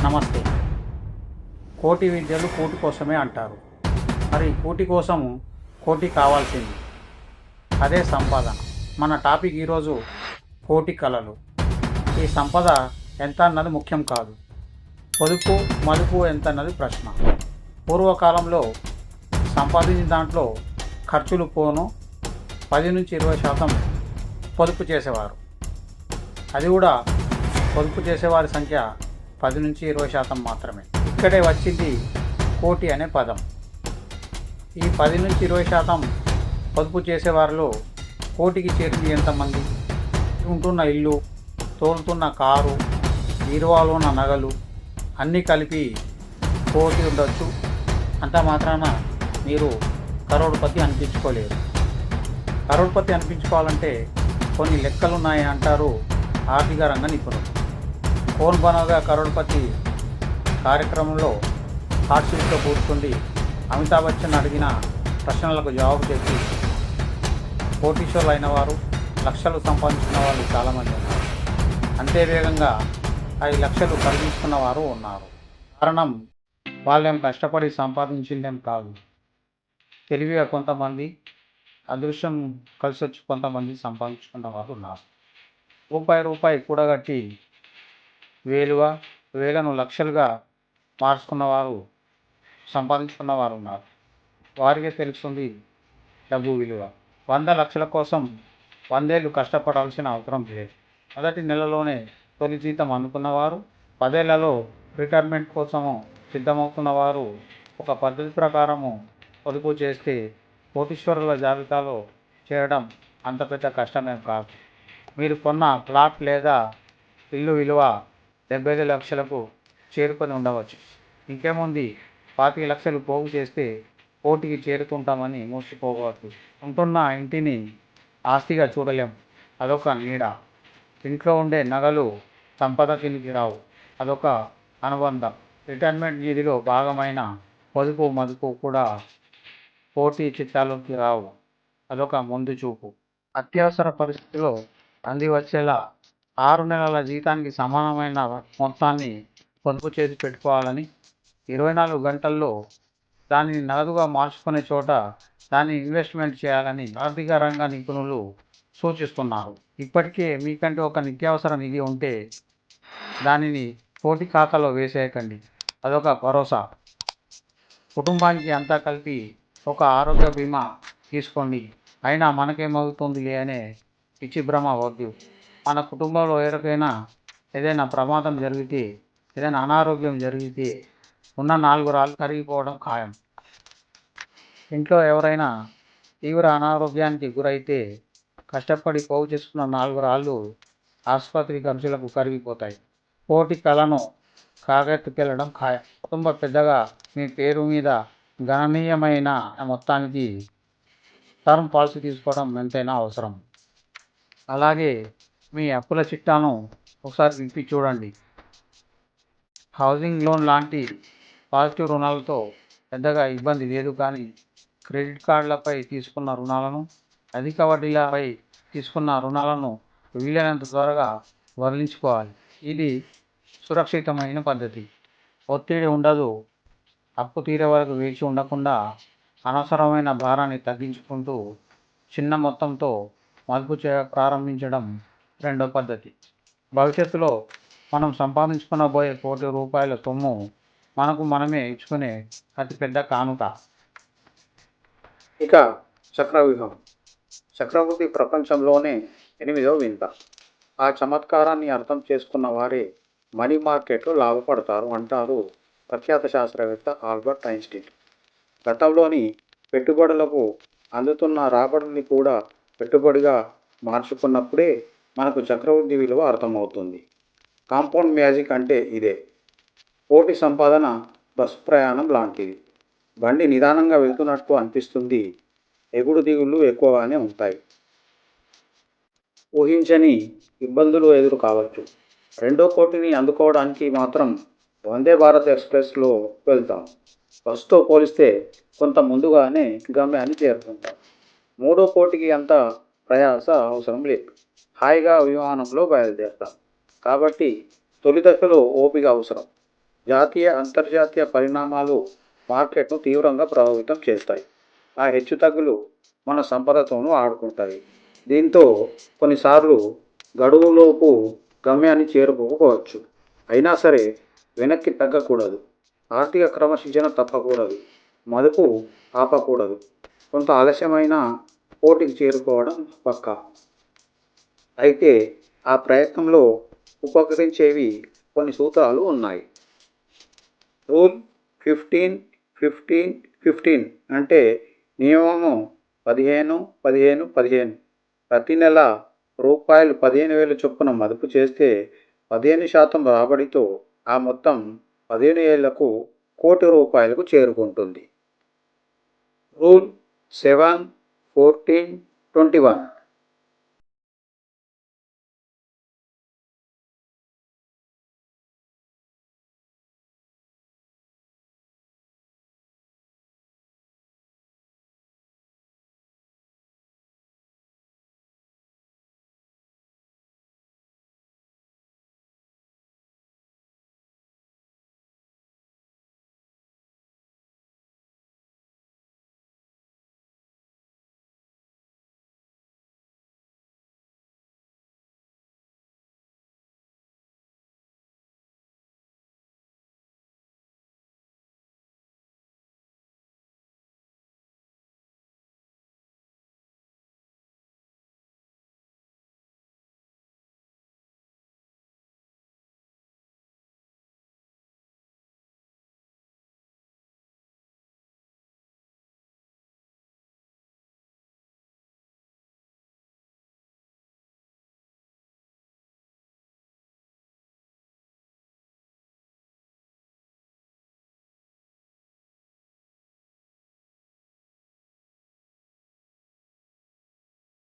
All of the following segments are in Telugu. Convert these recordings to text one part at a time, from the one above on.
నమస్తే. కోటి విద్యలు కూటి కోసమే అంటారు. మరి కూటి కోసము కోటి కావాల్సింది. అదే సంపాదన. మన టాపిక్ ఈరోజు కోటి కళలు. ఈ సంపద ఎంత అన్నది ముఖ్యం కాదు, పొదుపు మలుపు ఎంత అన్నది ప్రశ్న. పూర్వకాలంలో సంపాదించిన దాంట్లో ఖర్చులు పోను 10-20% పొదుపు చేసేవారు. అది కూడా పొదుపు చేసేవారి సంఖ్య 10-20% మాత్రమే. ఇక్కడే వచ్చింది కోటి అనే పదం. ఈ 10-20% పొదుపు చేసేవారిలో కోటికి చేరింది ఎంతమంది? ఉంటున్న ఇల్లు, తోలుతున్న కారు, బీరువాలో ఉన్న నగలు అన్నీ కలిపి కోటి ఉండొచ్చు. అంత మాత్రాన మీరు కరోడ్పతి అనిపించుకోలేరు. కరోడ్పతి అనిపించుకోవాలంటే కొన్ని లెక్కలు ఉన్నాయి అంటారు ఆర్థిక రంగ నిపుణులు. కౌన్ బనేగా కరోడ్పతి కార్యక్రమంలో హాట్ సీట్లో కూర్చుండి అమితాబ్ బచ్చన్ అడిగిన ప్రశ్నలకు జవాబు చెప్పి కోటీశ్వరులు అయిన వారు, లక్షలు సంపాదించిన వాళ్ళు చాలామంది ఉన్నారు. అంతే వేగంగా 5 లక్షలు కలిగించుకున్న వారు ఉన్నారు. కారణం వాళ్ళేం కష్టపడి సంపాదించిందేం కాదు. తెలివిగా కొంతమంది, అదృష్టం కలిసి వచ్చి కొంతమంది సంపాదించుకున్న వారు ఉన్నారు. రూపాయి కూడగట్టి వేలను లక్షలుగా మార్చుకున్నవారు, సంపాదించుకున్న వారు ఉన్నారు. వారికే తెలుస్తుంది డబ్బు విలువ. 100 లక్షల కోసం 100 ఏళ్ళు కష్టపడాల్సిన అవసరం లేదు. మొదటి నెలలోనే తొలి జీతం అందుకున్నవారు, 10 ఏళ్లలో రిటైర్మెంట్ కోసము సిద్ధమవుతున్నవారు ఒక పద్ధతి ప్రకారము పొదుపు చేస్తే కోటీశ్వరుల జాబితాలో చేరడం అంత పెద్ద కష్టమేం కాదు. మీరు కొన్న ప్లాట్ లేదా ఇల్లు విలువ 75 లక్షలకు చేరుకొని ఉండవచ్చు. ఇంకేముంది, 25 లక్షలు పోగు చేస్తే కోటికి చేరుకుంటామని మోసపోవద్దు. ఉంటున్న ఇంటిని ఆస్తిగా చూడలేం, అదొక నీడ. ఇంట్లో ఉండే నగలు సంపద కిందికి రావు, అదొక అనుబంధం. రిటైర్మెంట్ నిధిలో భాగమైన పొదుపు మదుపు కూడా కోటి చిత్తాలోకి రావు, అదొక ముందు చూపు. అత్యవసర పరిస్థితిలో అంది వచ్చేలా 6 నెలల జీతానికి సమానమైన మొత్తాన్ని పొదుపు చేసి పెట్టుకోవాలని, 24 గంటల్లో దానిని నగదుగా మార్చుకునే చోట దాన్ని ఇన్వెస్ట్మెంట్ చేయాలని ఆర్థిక రంగ నిపుణులు సూచిస్తున్నారు. ఇప్పటికే మీకంటే ఒక నిత్యావసర నిధి ఉంటే దానిని కోటి ఖాతాలో వేసేయకండి, అదొక భరోసా. కుటుంబానికి అంతా కలిపి ఒక ఆరోగ్య బీమా తీసుకోండి. అయినా మనకేమవుతుందిలే అనే పిచ్చి భ్రమ వద్దు. మన కుటుంబంలో ఎవరికైనా ఏదైనా ప్రమాదం జరిగితే, ఏదైనా అనారోగ్యం జరిగితే ఉన్న 4 రాళ్ళు కరిగిపోవడం ఖాయం. ఇంట్లో ఎవరైనా తీవ్ర అనారోగ్యానికి గురైతే కష్టపడి పోగు చేసుకున్న 4 రాళ్ళు ఆసుపత్రి ఖర్చులకు కరిగిపోతాయి. కోటి కలను కాకెత్తుకెళ్లడం ఖాయం. కుటుంబ పెద్దగా మీ పేరు మీద గణనీయమైన మొత్తానికి టర్మ్ పాలసీ తీసుకోవడం ఎంతైనా అవసరం. అలాగే మీ అప్పుల చిట్టాను ఒకసారి విప్పి చూడండి. హౌసింగ్ లోన్ లాంటి పాజిటివ్ రుణాలతో పెద్దగా ఇబ్బంది లేదు, కానీ క్రెడిట్ కార్డులపై తీసుకున్న రుణాలను, అధిక వడ్డీలపై తీసుకున్న రుణాలను వీలైనంత త్వరగా వదిలించుకోవాలి. ఇది సురక్షితమైన పద్ధతి. ఒత్తిడి ఉండదు. అప్పు తీరే వరకు వేచి ఉండకుండా అనవసరమైన భారాన్ని తగ్గించుకుంటూ చిన్న మొత్తంతో మదుపు ప్రారంభించడం రెండో పద్ధతి. భవిష్యత్తులో మనం సంపాదించుకునబోయే కోటి రూపాయల సొమ్ము మనకు మనమే ఇచ్చుకునే అతిపెద్ద కానుక. ఇక చక్రవ్యూహం. చక్రవృద్ధి ప్రపంచంలోనే 8వ వింత. ఆ చమత్కారాన్ని అర్థం చేసుకున్న వారే మనీ మార్కెట్లో లాభపడతారు అంటారు ప్రఖ్యాత శాస్త్రవేత్త ఆల్బర్ట్ ఐన్స్టీన్. గతంలోని పెట్టుబడులకు అందుతున్న రాబడిని కూడా పెట్టుబడిగా మార్చుకున్నప్పుడే మనకు చక్రవృద్ధి విలువ అర్థమవుతుంది. కాంపౌండ్ మ్యాజిక్ అంటే ఇదే. కోటి సంపాదన బస్సు ప్రయాణం లాంటిది. బండి నిదానంగా వెళ్తున్నట్టు అనిపిస్తుంది, ఎగుడు దిగుళ్ళు ఎక్కువగానే ఉంటాయి. ఊహించని ఇబ్బందులు ఎదురు కావచ్చు. రెండో కోటిని అందుకోవడానికి మాత్రం వందే భారత్ ఎక్స్ప్రెస్లో వెళ్తాం. బస్సుతో పోలిస్తే కొంత ముందుగానే గమ్యాన్ని చేరుకుంటాం. మూడో కోటికి అంత ప్రయాస అవసరం లేదు, హాయిగా విమానంలో బయలుదేరుతాం. కాబట్టి తొలి దశలో ఓపిక అవసరం. జాతీయ అంతర్జాతీయ పరిణామాలు మార్కెట్ను తీవ్రంగా ప్రభావితం చేస్తాయి. ఆ హెచ్చుతగ్గులు మన సంపదతోనూ ఆడుకుంటాయి. దీంతో కొన్నిసార్లు గడువులోపు గమ్యాన్ని చేరుకోకపోవచ్చు. అయినా సరే వెనక్కి తగ్గకూడదు. ఆర్థిక క్రమశిక్షణ తప్పకూడదు. మదుపు ఆపకూడదు. కొంత ఆలస్యమైన పోటీకి చేరుకోవడం పక్కా. అయితే ఆ ప్రయత్నంలో ఉపకరించేవి కొన్ని సూత్రాలు ఉన్నాయి. రూల్ 15-15-15 అంటే నియమము 15-15-15. ప్రతి నెల రూపాయలు 15,000 చొప్పున మదుపు చేస్తే 15% రాబడితో ఆ మొత్తం 15 ఏళ్లకు ₹1,00,00,000 చేరుకుంటుంది. రూల్ 7-14-21.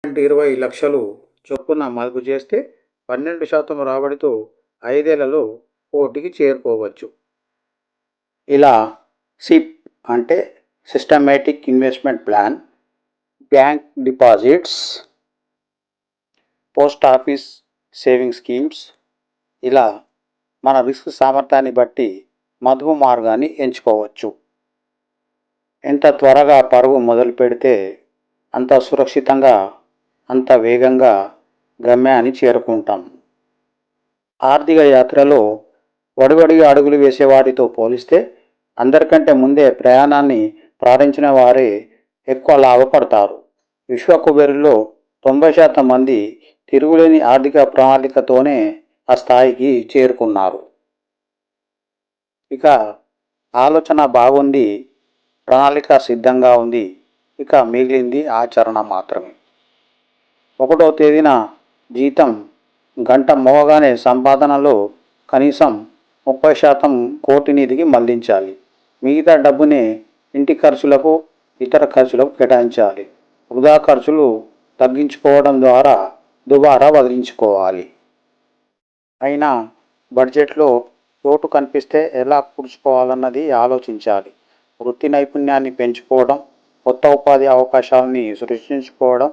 ₹20,00,000 చొప్పున మదుపు చేస్తే 12% రాబడితో 5 ఏళ్లలో కోటికి చేరుకోవచ్చు. ఇలా సిప్ అంటే systematic investment plan, bank deposits, post office saving schemes ఇలా మన రిస్క్ సామర్థ్యాన్ని బట్టి మదుపు మార్గాన్ని ఎంచుకోవచ్చు. ఎంత త్వరగా పరుగు మొదలు పెడితే అంత సురక్షితంగా, అంత వేగంగా గమ్యాన్ని చేరుకుంటాం. ఆర్థిక యాత్రలో వడివడిగా అడుగులు వేసేవారితో పోలిస్తే అందరికంటే ముందే ప్రయాణాన్ని ప్రారంభించిన వారే ఎక్కువ లాభపడతారు. విశ్వ కుబేరుల్లో 90% మంది తిరుగులేని ఆర్థిక ప్రణాళికతోనే ఆ స్థాయికి చేరుకున్నారు. ఇక ఆలోచన బాగుంది, ప్రణాళిక సిద్ధంగా ఉంది, ఇక మిగిలింది ఆచరణ మాత్రమే. 1వ తేదీన జీతం గంట మోగగానే సంపాదనలో కనీసం 30% కోటి నిధికి మళ్లించాలి. మిగతా డబ్బునే ఇంటి ఖర్చులకు, ఇతర ఖర్చులకు కేటాయించాలి. వృధా ఖర్చులు తగ్గించుకోవడం ద్వారా దుబారా వదిలించుకోవాలి. అయినా బడ్జెట్లో లోటు కనిపిస్తే ఎలా పూడ్చుకోవాలన్నది ఆలోచించాలి. వృత్తి నైపుణ్యాన్ని పెంచుకోవడం, కొత్త ఉపాధి అవకాశాలని సృష్టించుకోవడం,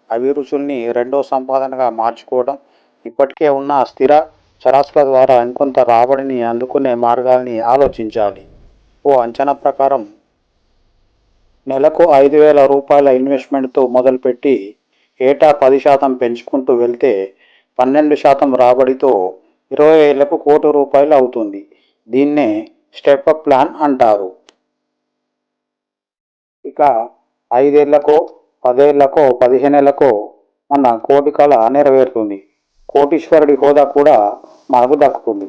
అభిరుచుల్ని రెండో సంపాదనగా మార్చుకోవడం, ఇప్పటికే ఉన్న స్థిర చరాస్తుల ద్వారా ఇంకొంత రాబడిని అందుకునే మార్గాల్ని ఆలోచించాలి. ఓ అంచనా ప్రకారం నెలకు ₹5,000 ఇన్వెస్ట్మెంట్తో మొదలుపెట్టి ఏటా 10% పెంచుకుంటూ వెళ్తే 12% రాబడితో 20 ఏళ్లకు ₹1,00,00,000 అవుతుంది. దీన్నే స్టెప్ అప్ ప్లాన్ అంటారు. ఇక 5 ఏళ్లకో, 10 ఏళ్లకో, 15 ఏళ్లకో మన కోటి కళ నెరవేరుతుంది. కోటీశ్వరుడి హోదా కూడా మనకు దక్కుతుంది.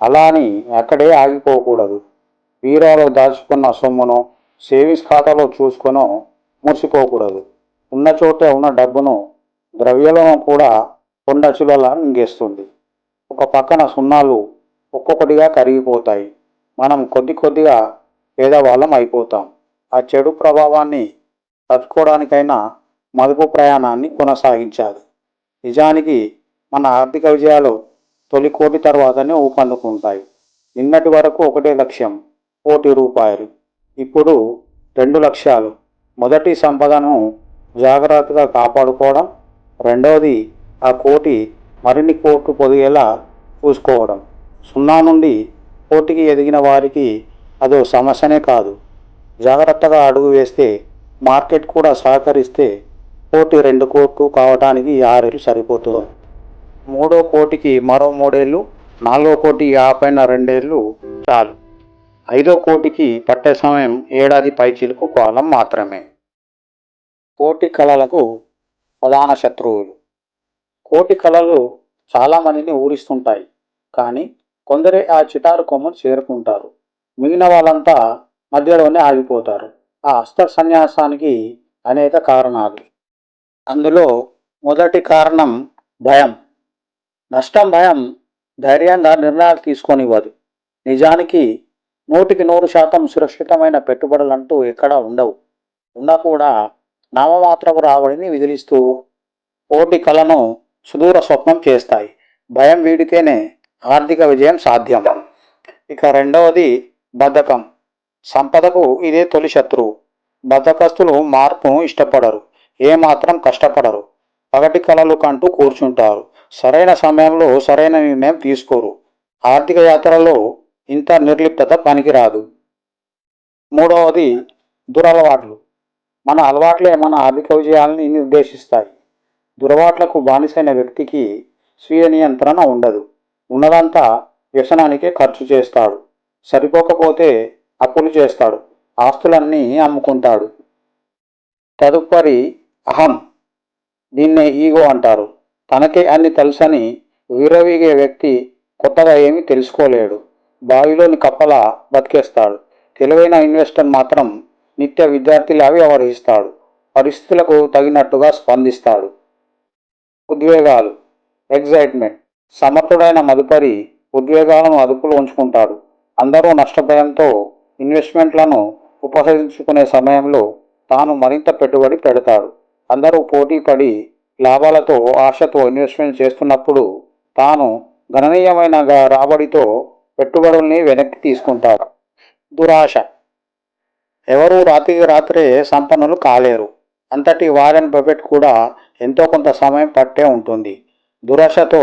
అలా అని అక్కడే ఆగిపోకూడదు. బీరాలో దాచుకున్న సొమ్మును సేవింగ్స్ ఖాతాలో చూసుకొనో మురిసిపోకూడదు. ఉన్న చోటే ఉన్న డబ్బును ద్రవ్యలోనం కూడా కొండచిలువలా మింగేస్తుంది. ఒక పక్కన సున్నాలు ఒక్కొక్కటిగా కరిగిపోతాయి. మనం కొద్ది కొద్దిగా పేదవాళ్ళం అయిపోతాం. ఆ చెడు ప్రభావాన్ని తట్టుకోవడానికైనా మదుపు ప్రయాణాన్ని కొనసాగించాలి. నిజానికి మన ఆర్థిక విజయాలు తొలి కోటి తర్వాతనే ఊపందుకుంటాయి. నిన్నటి వరకు ఒకటే లక్ష్యం ₹1,00,00,000. ఇప్పుడు 2 లక్ష్యాలు. మొదటి సంపదను జాగ్రత్తగా కాపాడుకోవడం, రెండవది ఆ కోటి మరిన్ని కోట్లు పొదిగేలా చూసుకోవడం. 0 నుండి పోటీకి ఎదిగిన వారికి అదో సమస్యనే కాదు. జాగ్రత్తగా అడుగు వేస్తే, మార్కెట్ కూడా సహకరిస్తే కోటి 2 కోట్లు కావటానికి 6 ఏళ్ళు సరిపోతుంది. మూడో కోటికి మరో 3 ఏళ్ళు, నాలుగో కోటి ఆ పైన 2 ఏళ్ళు చాలు. ఐదో కోటికి పట్టే సమయం ఏడాది పైచిలుకు కాలం మాత్రమే. కోటి కళలకు ప్రధాన శత్రువులు. కోటి కళలు చాలామందిని ఊరిస్తుంటాయి, కానీ కొందరే ఆ చిటారు కొమ్మను చేరుకుంటారు. మిగిలిన వాళ్ళంతా మధ్యలోనే ఆగిపోతారు. ఆ హస్త సన్యాసానికి అనేక కారణాలు. అందులో మొదటి కారణం భయం. నష్టం భయం ధైర్యంగా నిర్ణయాలు తీసుకొనివ్వదు. నిజానికి 100% సురక్షితమైన పెట్టుబడులంటూ ఎక్కడా ఉండవు. ఉన్నా కూడా నామమాత్రపు రాబడిని విదిలిస్తూ కోటి కళను సుదూర స్వప్నం చేస్తాయి. భయం వీడితేనే ఆర్థిక విజయం సాధ్యం. ఇక రెండవది బద్ధకం. సంపదకు ఇదే తొలి శత్రువు. బద్ధకస్తులు మార్పును ఇష్టపడరు, ఏమాత్రం కష్టపడరు. పగటి కలలు కంటూ కూర్చుంటారు. సరైన సమయంలో సరైన నిర్ణయం తీసుకోరు. ఆర్థిక యాత్రలో ఇంత నిర్లిప్తత పనికిరాదు. మూడవది దురలవాట్లు. మన అలవాట్లే మన ఆర్థిక విజయాలని నిర్దేశిస్తాయి. దురలవాట్లకు బానిసైన వ్యక్తికి స్వీయ నియంత్రణ ఉండదు. ఉన్నదంతా వ్యసనానికే ఖర్చు చేస్తాడు. సరిపోకపోతే అప్పులు చేస్తాడు. ఆస్తులన్నీ అమ్ముకుంటాడు. తదుపరి అహం. దీన్నే ఈగో అంటారు. తనకే అన్ని తెలుసని విర్రవీగే వ్యక్తి కొత్తగా ఏమీ తెలుసుకోలేడు. బావిలోని కప్పలా బతికేస్తాడు. తెలివైన ఇన్వెస్టర్ మాత్రం నిత్య విద్యార్థిలా వ్యవహరిస్తాడు. పరిస్థితులకు తగినట్టుగా స్పందిస్తాడు. ఉద్వేగాలు. ఎగ్జైట్మెంట్. సమర్థుడైన మదుపరి ఉద్వేగాలను అదుపులో ఉంచుకుంటాడు. అందరూ నష్టభయంతో ఇన్వెస్ట్మెంట్లను ఉపసంహరించుకునే సమయంలో తాను మరింత పెట్టుబడి పెడతాడు. అందరూ పోటీ పడి లాభాలతో ఆశతో ఇన్వెస్ట్మెంట్ చేస్తున్నప్పుడు తాను గణనీయమైన రాబడితో పెట్టుబడుల్ని వెనక్కి తీసుకుంటాడు. దురాశ. ఎవరూ రాత్రికి రాత్రే సంపన్నులు కాలేరు. అంతటి వారెన్ బఫెట్ కూడా ఎంతో కొంత సమయం పట్టే ఉంటుంది. దురాశతో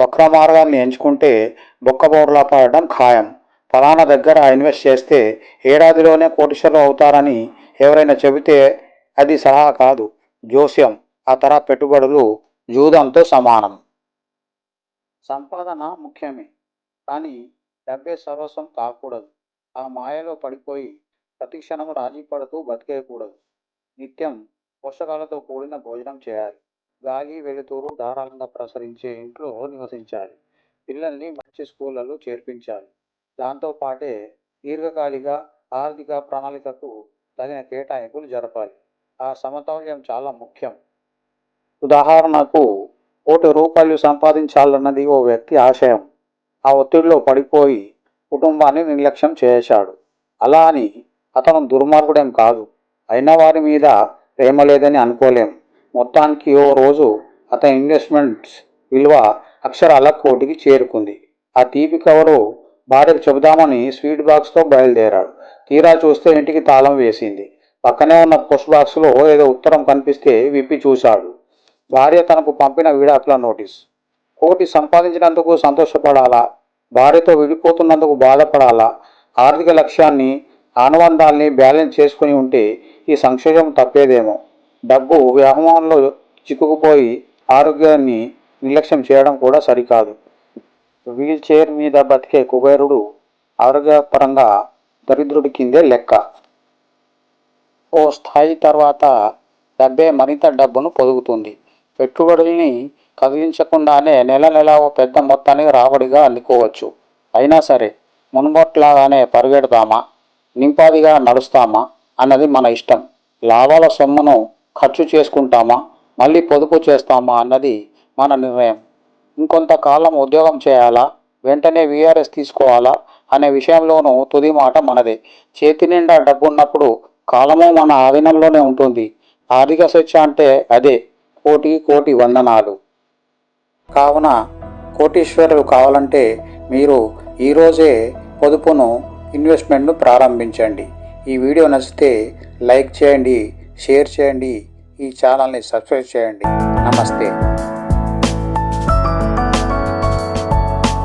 వక్ర మార్గాన్ని ఎంచుకుంటే బొక్కబోర్లా పడడం ఖాయం. ఫలానా దగ్గర ఇన్వెస్ట్ చేస్తే ఏడాదిలోనే కోటీశ్వరులు అవుతారని ఎవరైనా చెబితే అది సలహా కాదు, జోస్యం. ఆ తరహా పెట్టుబడులు జూదంతో సమానం. సంపాదన ముఖ్యమే, కానీ డబ్బే సర్వస్వం కాకూడదు. ఆ మాయలో పడిపోయి ప్రతి క్షణము రాజీ పడుతూ బతికేయకూడదు. నిత్యం పోషకాలతో కూడిన భోజనం చేయాలి. గాలి వెలుతురు ధారాళంగా ప్రసరించే ఇంట్లో నివసించాలి. పిల్లల్ని మంచి స్కూళ్ళలో చేర్పించాలి. దాంతోపాటే దీర్ఘకాలిక ఆర్థిక ప్రణాళికకు తగిన కేటాయింపులు జరపాలి. ఆ సమతౌల్యం చాలా ముఖ్యం. ఉదాహరణకు ₹1 సంపాదించాలన్నది ఓ వ్యక్తి ఆశయం. ఆ ఒత్తిడిలో పడిపోయి కుటుంబాన్ని నిర్లక్ష్యం చేశాడు. అలా అని అతను దుర్మార్గుడేం కాదు. అయిన వారి మీద ప్రేమ లేదని అనుకోలేం. మొత్తానికి ఓ రోజు అతని ఇన్వెస్ట్మెంట్స్ విలువ అక్షరాల కోటికి చేరుకుంది. ఆ తీపి కవరు భార్యకు చెబుదామని స్వీట్ బాక్స్తో బయలుదేరాడు. తీరా చూస్తే ఇంటికి తాళం వేసింది. పక్కనే ఉన్న పోస్ట్ బాక్స్లో ఏదో ఉత్తరం కనిపిస్తే విప్పి చూశాడు. భార్య తనకు పంపిన విడాకుల నోటీస్. కోటి సంపాదించినందుకు సంతోషపడాలా? భార్యతో విడిపోతున్నందుకు బాధపడాలా? ఆర్థిక లక్ష్యాన్ని అనుబంధాల్ని బ్యాలెన్స్ చేసుకుని ఉంటే ఈ సంక్షోభం తప్పేదేమో. డబ్బు వ్యామోహంలో చిక్కుకుపోయి ఆరోగ్యాన్ని నిర్లక్ష్యం చేయడం కూడా సరికాదు. వీల్ చైర్ మీద బతికే కుబేరుడు ఆరోగ్యపరంగా దరిద్రుడి కిందే లెక్క. ఓ స్థాయి తర్వాత డబ్బే మరింత డబ్బును పొదుగుతుంది. పెట్టుబడుల్ని కదిలించకుండానే నెల నెల ఓ పెద్ద మొత్తానికి రాబడిగా అందుకోవచ్చు. అయినా సరే మునుపట్లాగానే పరిగెడతామా, నింపాదిగా నడుస్తామా అన్నది మన ఇష్టం. లాభాల సొమ్మును ఖర్చు చేసుకుంటామా, మళ్ళీ పొదుపు చేస్తామా అన్నది మన నిర్ణయం. ఇంకొంతకాలం ఉద్యోగం చేయాలా, వెంటనే వీఆర్ఎస్ తీసుకోవాలా అనే విషయంలోనూ తుది మాట మనదే. చేతి నిండా డబ్బున్నప్పుడు కాలము మన ఆధీనంలోనే ఉంటుంది. ఆర్థిక స్వేచ్ఛ అంటే అదే. కోటి వందనాలు. కావున కోటీశ్వరులు కావాలంటే మీరు ఈరోజే పొదుపును, ఇన్వెస్ట్మెంట్ను ప్రారంభించండి. ఈ వీడియో నచ్చితే లైక్ చేయండి, షేర్ చేయండి, ఈ ఛానల్ని సబ్స్క్రైబ్ చేయండి. నమస్తే.